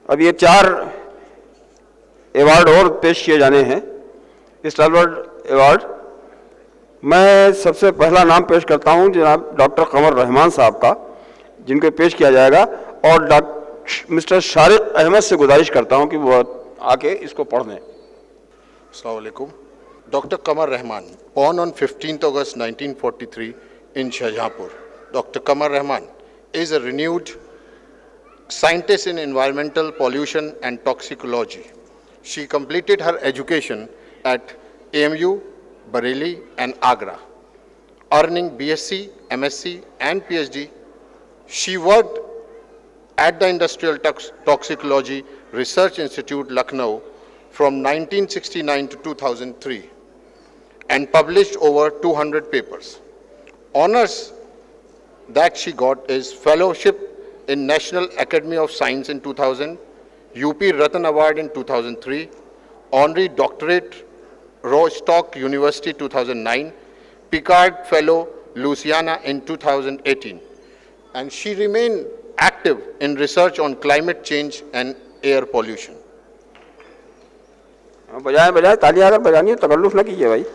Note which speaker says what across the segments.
Speaker 1: अब ये 4 अवार्ड और पेश किए जाने हैं। स्टालवर्ड अवार्ड, मैं सबसे पहला नाम पेश करता हूं जनाब डॉक्टर कमर रहमान साहब का, जिनको पेश किया जाएगा, और मिस्टर शारिक अहमद से गुजारिश करता हूं कि वो आके इसको पढ़ दें।
Speaker 2: अस्सलाम वालेकुम। Dr. Qamar Rahman, born on 15th August 1943 in Shahjahanpur. Dr. Qamar Rahman is a renowned scientist in environmental pollution and toxicology. She completed her education at AMU, Bareilly and Agra, earning BSc, MSc and PhD. She worked at the Industrial Toxicology Research Institute, Lucknow from 1969 to 2003 and published over 200 papers. Honors that she got is Fellowship in National Academy of Science in 2000, UP Ratan Award in 2003, Honorary Doctorate Rostock University 2009, Picard Fellow Louisiana in 2018, and she remained active in research on climate change and air pollution.
Speaker 1: बजाएं बजाएं, तालियां अगर बजानी है, तकल्लुफ ना कीजिए भाई।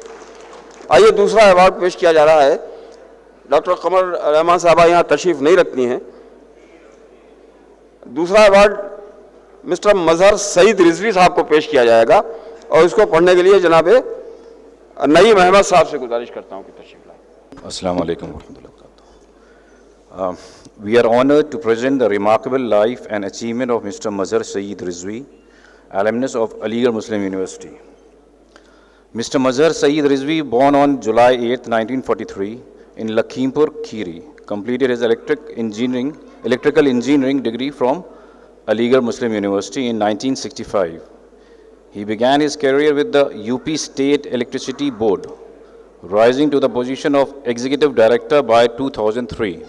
Speaker 1: आइए दूसरा अवार्ड पेश किया जा रहा है। डॉक्टर कमर रहमान साहबा यहाँ तशरीफ नहीं रखती हैं। दूसरा अवार्ड मिस्टर मजहर सईद रिजवी साहब को पेश किया जाएगा, और इसको पढ़ने के लिए जनाब नईम अहमद साहब से गुजारिश करता हूँ कि तशरीफ लाएं।
Speaker 3: अस्सलाम वालेकुम वरहमतुल्लाहि वबरकातुहू। We are honored to present the remarkable life and achievement of Mr. Mazhar Saeed Rizvi, alumnus of Aligarh Muslim University. Mr. Mazhar Saeed Rizvi, born on July 8, 1943 in Lakhimpur Kheri, completed his electrical engineering degree from Aligarh Muslim University in 1965. He began his career with the UP State Electricity Board, rising to the position of Executive Director by 2003.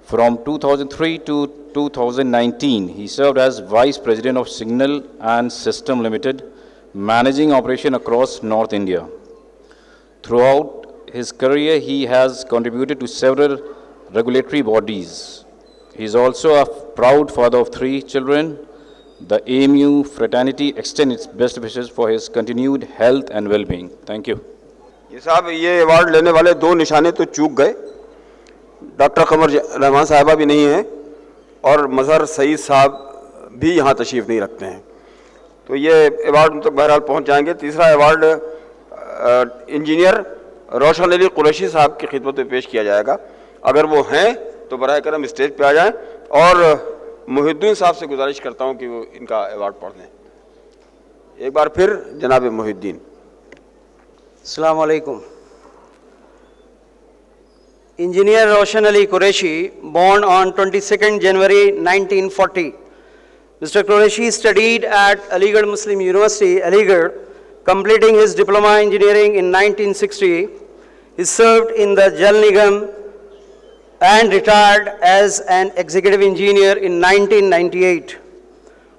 Speaker 3: From 2003 to 2019, he served as Vice President of Signal and System Limited, managing operation across North India. Throughout his career, he has contributed to several regulatory bodies. He is also a proud father of 3 children. The AMU fraternity extends its best wishes for his continued health and well-being. Thank you.
Speaker 1: ये साहब, ये award लेने वाले 2 निशाने तो चूक गए। Doctor कमर रहमान साहबा भी नहीं हैं और मजहर सईद साहब भी यहाँ तशरीफ़ नहीं रखते हैं, तो ये अवार्ड उन तक बहरहाल पहुँच जाएंगे। तीसरा अवार्ड इंजीनियर रोशन अली कुरैशी साहब की खिदमत में पेश किया जाएगा। अगर वो हैं तो बराए करम स्टेज पे आ जाएं, और मुहिद्दीन साहब से गुजारिश करता हूँ कि वो इनका अवार्ड पढ़ दें। एक बार फिर जनाब मुहिद्दीन।
Speaker 4: अस्सलाम वालेकुम। Engineer Roshan Ali Qureshi, born on 22nd January 1940. Mr. Qureshi studied at Aligarh Muslim University, Aligarh, completing his diploma engineering in 1960. He served in the Jal Nigam and retired as an executive engineer in 1998.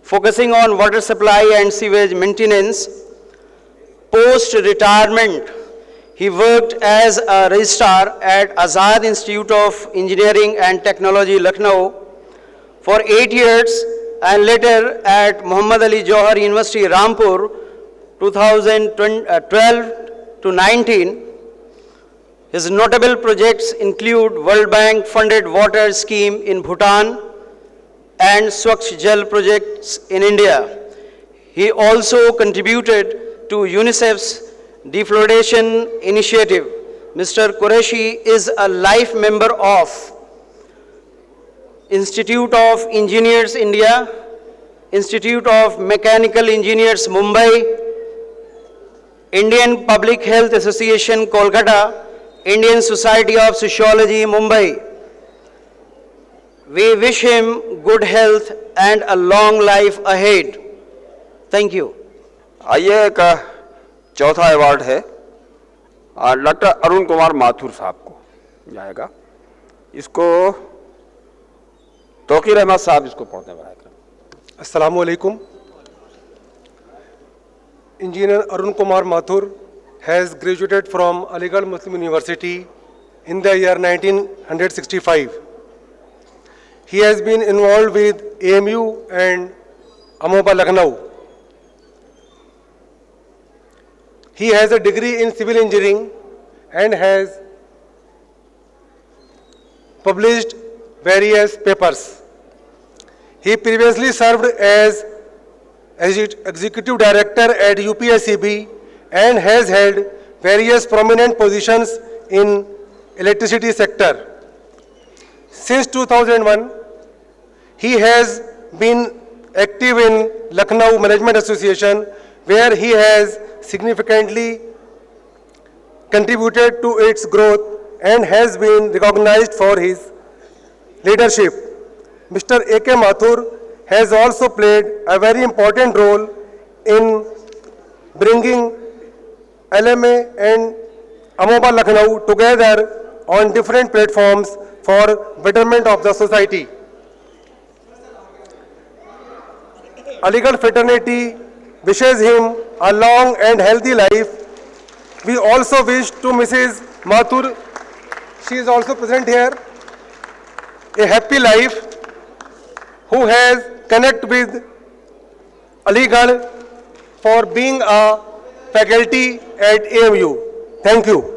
Speaker 4: Focusing on water supply and sewage maintenance, post-retirement, he worked as a registrar at Azad Institute of Engineering and Technology, Lucknow, for 8 years, and later at Muhammad Ali Johar University, Rampur, 2012 to 19. His notable projects include World Bank funded water scheme in Bhutan and Swachh Jal projects in India. He also contributed to UNICEF's defloration initiative. Mr. Qureshi is a life member of Institute of Engineers India, Institute of Mechanical Engineers Mumbai, Indian Public Health Association Kolkata, Indian Society of Sociology Mumbai. We wish him good health and a long life ahead. Thank you.
Speaker 1: आइए एक चौथा award है doctor Arun Kumar Mathur साहब को जाएगा। इसको तौकीर अहमद साहब इसको पढ़ते हैं।
Speaker 5: अस्सलाम वालेकुम। Engineer Arun Kumar Mathur has graduated from Aligarh Muslim University in the year 1965. He has been involved with AMU and Amoba Lucknow. He has a degree in civil engineering and has published various papers. He previously served as Executive Director at UPSEB and has held various prominent positions in electricity sector. Since 2001, he has been active in Lucknow Management Association, where he has significantly contributed to its growth and has been recognized for his leadership. Mr. A.K. Mathur has also played a very important role in bringing LMA and Amoba Lucknow together on different platforms for betterment of the society. Aligarh fraternity wishes him a long and healthy life. We also wish to Mrs. Mathur, she is also present here, a happy life, who has connected with Aligarh for being a faculty at AMU. Thank you.